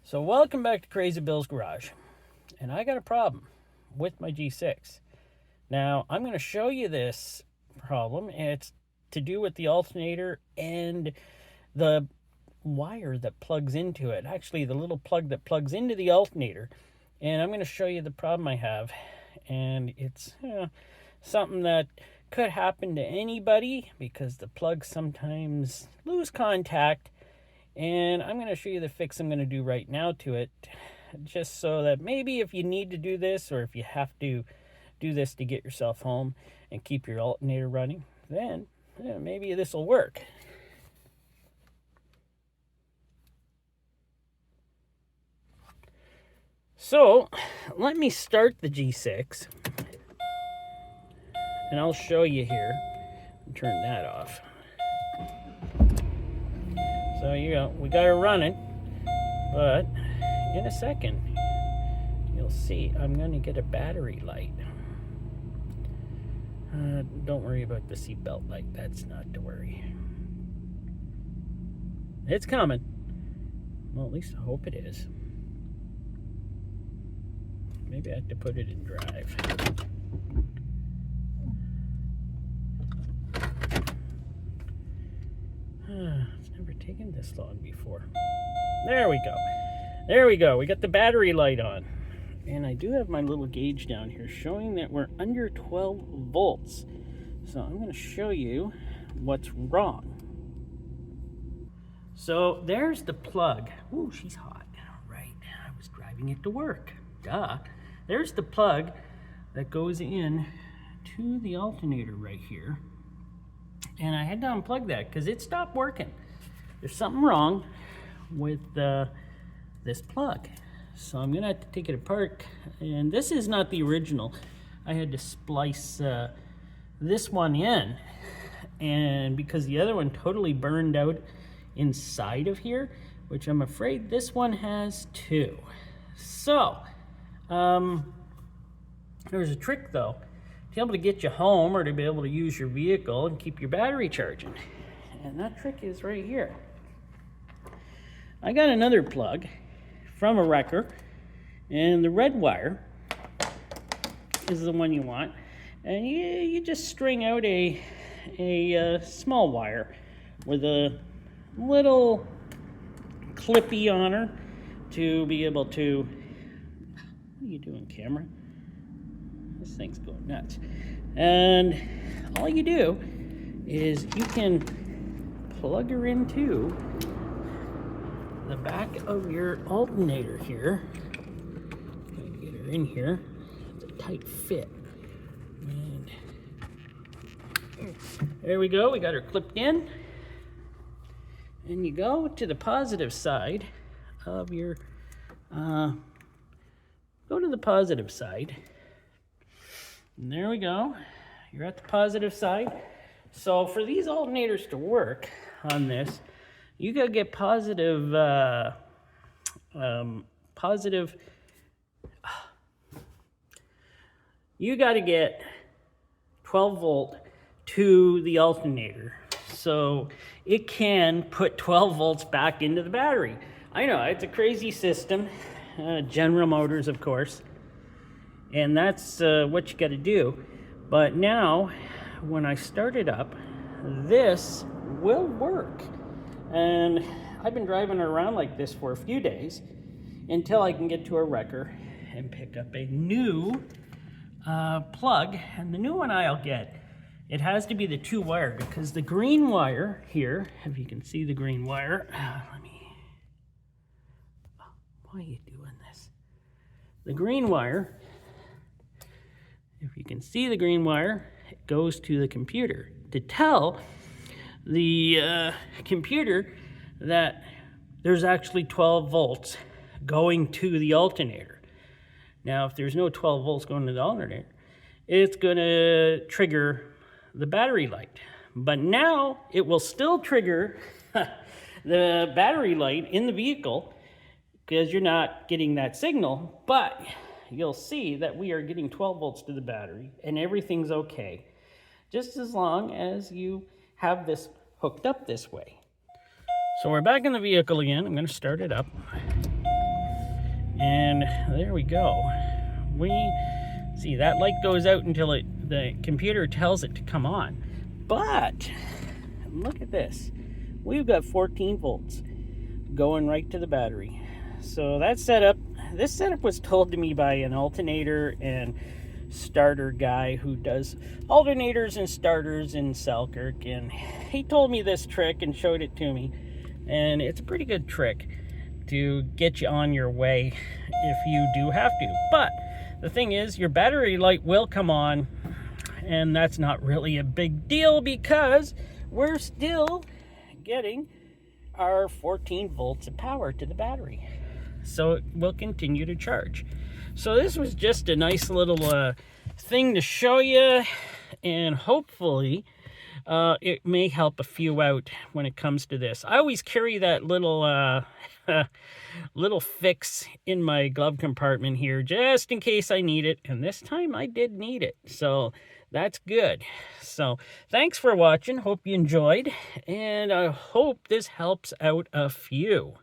So welcome back to Crazy Bill's Garage. And I got a problem with my G6. Now, I'm going to show you this problem. It's to do with the alternator and the wire that plugs into it. Actually, the little plug that plugs into the alternator. And I'm going to show you the problem I have. And it's something that could happen to anybody because the plugs sometimes lose contact. And I'm going to show you the fix I'm going to do right now to it, just so that maybe if you need to do this, or if you have to do this to get yourself home and keep your alternator running, then maybe this will work. So let me start the G6, and I'll show you here. Turn that off. So we got it running, but in a second, you'll see I'm going to get a battery light. Don't worry about the seatbelt light. That's not to worry. It's coming. Well, at least I hope it is. Maybe I have to put it in drive. It's never taken this long before. There we go. There we go. We got the battery light on. And I do have my little gauge down here showing that we're under 12 volts. So I'm going to show you what's wrong. So there's the plug. Ooh, she's hot. Right. I was driving it to work. Duh. There's the plug that goes in to the alternator right here. And I had to unplug that because it stopped working. There's something wrong with this plug. So I'm gonna have to take it apart. And this is not the original. I had to splice this one in. And because the other one totally burned out inside of here, which I'm afraid this one has too. So, there's a trick though. To be able to get you home, or to be able to use your vehicle and keep your battery charging. And that trick is right here. I got another plug from a wrecker, and the red wire is the one you want. And you just string out a small wire with a little clippy on her to be able to... What are you doing, camera? This thing's going nuts. And all you do is you can plug her into the back of your alternator here. Try to get her in here. It's a tight fit. And there we go. We got her clipped in. And you go to the positive side of your... go to the positive side. And there we go. You're at the positive side. So for these alternators to work on this, you gotta get positive, you gotta get 12 volt to the alternator. So it can put 12 volts back into the battery. I know, it's a crazy system. General Motors, of course. And that's what you got to do. But now, when I start it up, this will work. And I've been driving around like this for a few days until I can get to a wrecker and pick up a new plug. And the new one I'll get, it has to be the 2-wire, because the green wire here, if you can see the green wire, why are you doing this? The green wire, if you can see the green wire, it goes to the computer to tell the computer that there's actually 12 volts going to the alternator. Now, if there's no 12 volts going to the alternator, it's going to trigger the battery light. But now it will still trigger the battery light in the vehicle because you're not getting that signal, but you'll see that we are getting 12 volts to the battery and everything's okay, just as long as you have this hooked up this way. So we're back in the vehicle again. I'm going to start it up. And there we go. We see that light goes out until the computer tells it to come on. But look at this. We've got 14 volts going right to the battery. So that setup, this setup was told to me by an alternator and starter guy who does alternators and starters in Selkirk, and he told me this trick and showed it to me, and it's a pretty good trick to get you on your way if you do have to. But the thing is, your battery light will come on, and that's not really a big deal because we're still getting our 14 volts of power to the battery, so it will continue to charge. So this was just a nice little thing to show you, and hopefully it may help a few out when it comes to this. I always carry that little little fix in my glove compartment here just in case I need it, and this time I did need it, so that's good. So thanks for watching. Hope you enjoyed, and I hope this helps out a few.